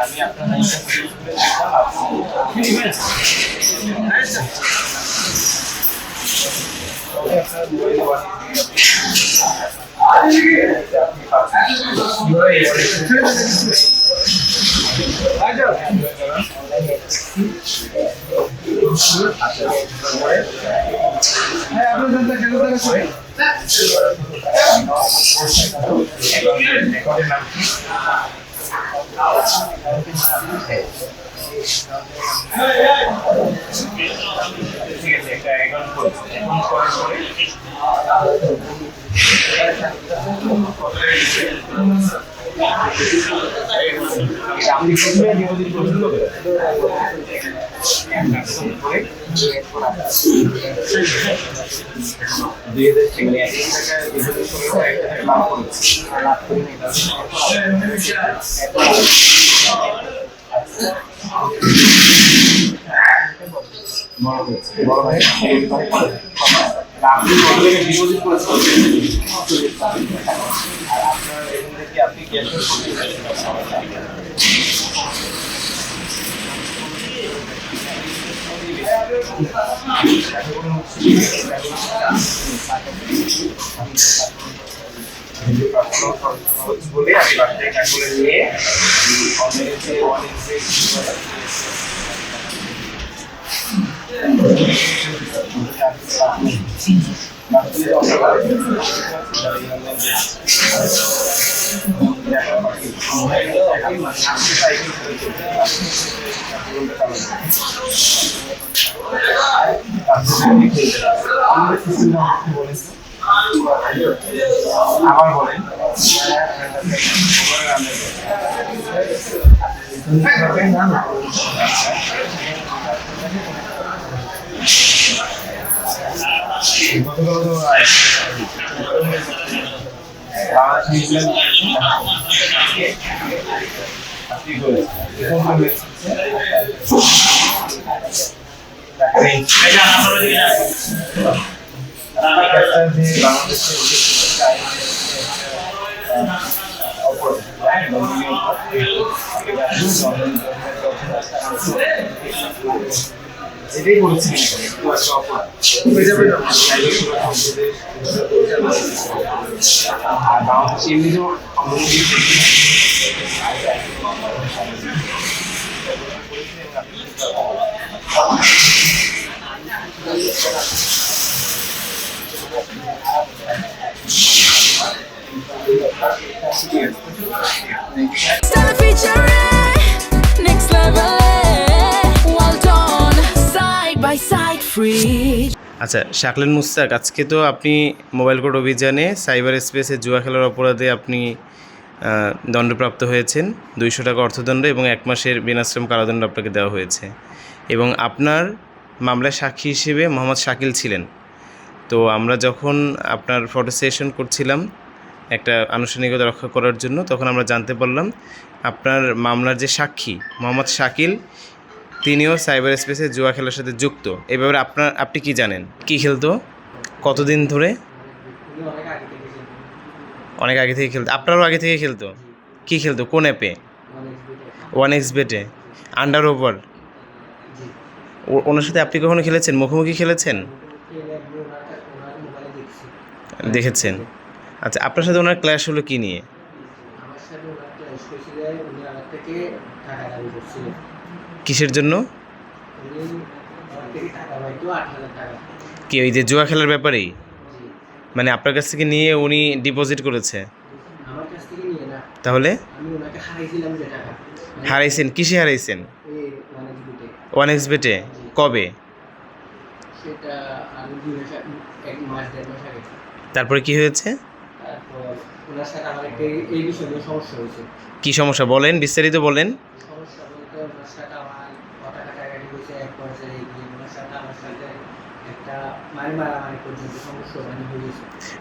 আমি আপনার বলে আমি বাসায় কাকুলে নিয়ে আবার বলেন এটাই বলেছি আর বাংলাদেশে এমনিতেও আচ্ছা শাকলেন মুস্তাক, আজকে তো আপনি মোবাইল কোর্ট অভিযানে সাইবার স্পেসে জুয়া খেলার অপরাধে আপনি দণ্ডপ্রাপ্ত হয়েছেন। 200 টাকা অর্থদণ্ড এবং 1 মাসের বিনাশ্রম কারাদণ্ড আপনাকে দেওয়া হয়েছে। এবং আপনার মামলায় সাক্ষী হিসেবে মোহাম্মদ শাকিল ছিলেন। তো আমরা যখন আপনার ফটো সেশন করছিলাম একটা আনুষ্ঠানিকতা রক্ষা করার জন্য, তখন আমরা জানতে পারলাম আপনার মামলার যে সাক্ষী মোহাম্মদ শাকিল, তিনিও সাইবার স্পেসে জুয়া খেলার সাথে যুক্ত। এই ব্যাপারে আপনি কি জানেন? কি খেলতো, কতদিন ধরে? অনেক আগে থেকে খেলতো। আপনারও আগে থেকে খেলতো? কি খেলতো, কোন অ্যাপে? 1xbet-এ, আন্ডার ওভার। ওনার সাথে আপনি কখনো খেলেছেন, মুখোমুখি খেলেছেন? দেখেছেন। আচ্ছা, আপনার সাথে ওনার ক্ল্যাশ হলো কি নিয়ে? কিসের জন্য? কি ওই যে জুয়া খেলার ব্যাপারেই? মানে আপনার কাছ থেকে নিয়ে উনি ডিপোজিট করেছে? তাহলে হারাইছেন? কিসে হারাইছেন? 1xbet-এ। কবে? তারপরে কি হয়েছে? কি সমস্যা বলেন, বিস্তারিত বলেন।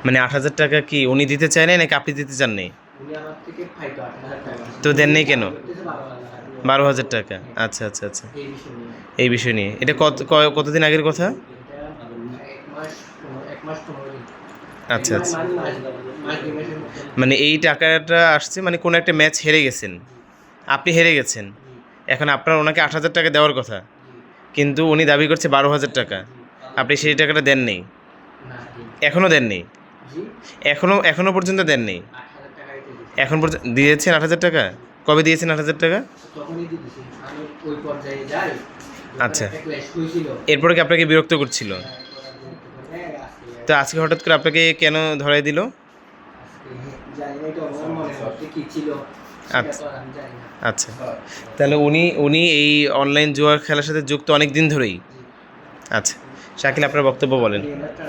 মানে 8,000 টাকা কি উনি দিতে চায় না, নাকি আপনি দিতে চান নাই? তো দেন নাই কেন? 12,000 টাকা। আচ্ছা আচ্ছা আচ্ছা, এই বিষয় নিয়ে। এই বিষয় নিয়ে এটা কতদিন আগের কথা? এটা 1 মাস 15 দিন। আচ্ছা আচ্ছা, মাস 2 মাসের মতো। মানে এই টাকাটা আসছে মানে কোনো একটা ম্যাচ হেরে গেছেন, আপনি হেরে গেছেন, এখন আপনার ওনাকে 8,000 টাকা দেওয়ার কথা, কিন্তু উনি দাবি করছে 12,000 টাকা, আপনি সেই টাকাটা দেন নেই, না, জি। এখনও দেন নেই, জি, এখনও পর্যন্ত দেন নেই, 8,000 টাকাই তো দিছি। এখন পর্যন্ত দিয়েছেন 8,000 টাকা? কবে দিয়েছেন 8,000 টাকা? তখনই দিয়ে দিছি। আমি ওই পর্যায়ে যাই। আচ্ছা। একটা ক্লাস হয়েছিল। এরপরে কি আপনাকে বিরক্ত করছিল? তো আজকে হঠাৎ করে আপনাকে কেন ধরাই দিল? জানি না, এটা আমার মনের মধ্যে কি ছিল সেটা আচ্ছা। তো আর আমি জানি না। আচ্ছা, তাহলে উনি এই অনলাইন জুয়া খেলার সাথে যুক্ত অনেক দিন ধরেই। জি। আচ্ছা, শাকিল আপনার বক্তব্য বলেন। এই একটা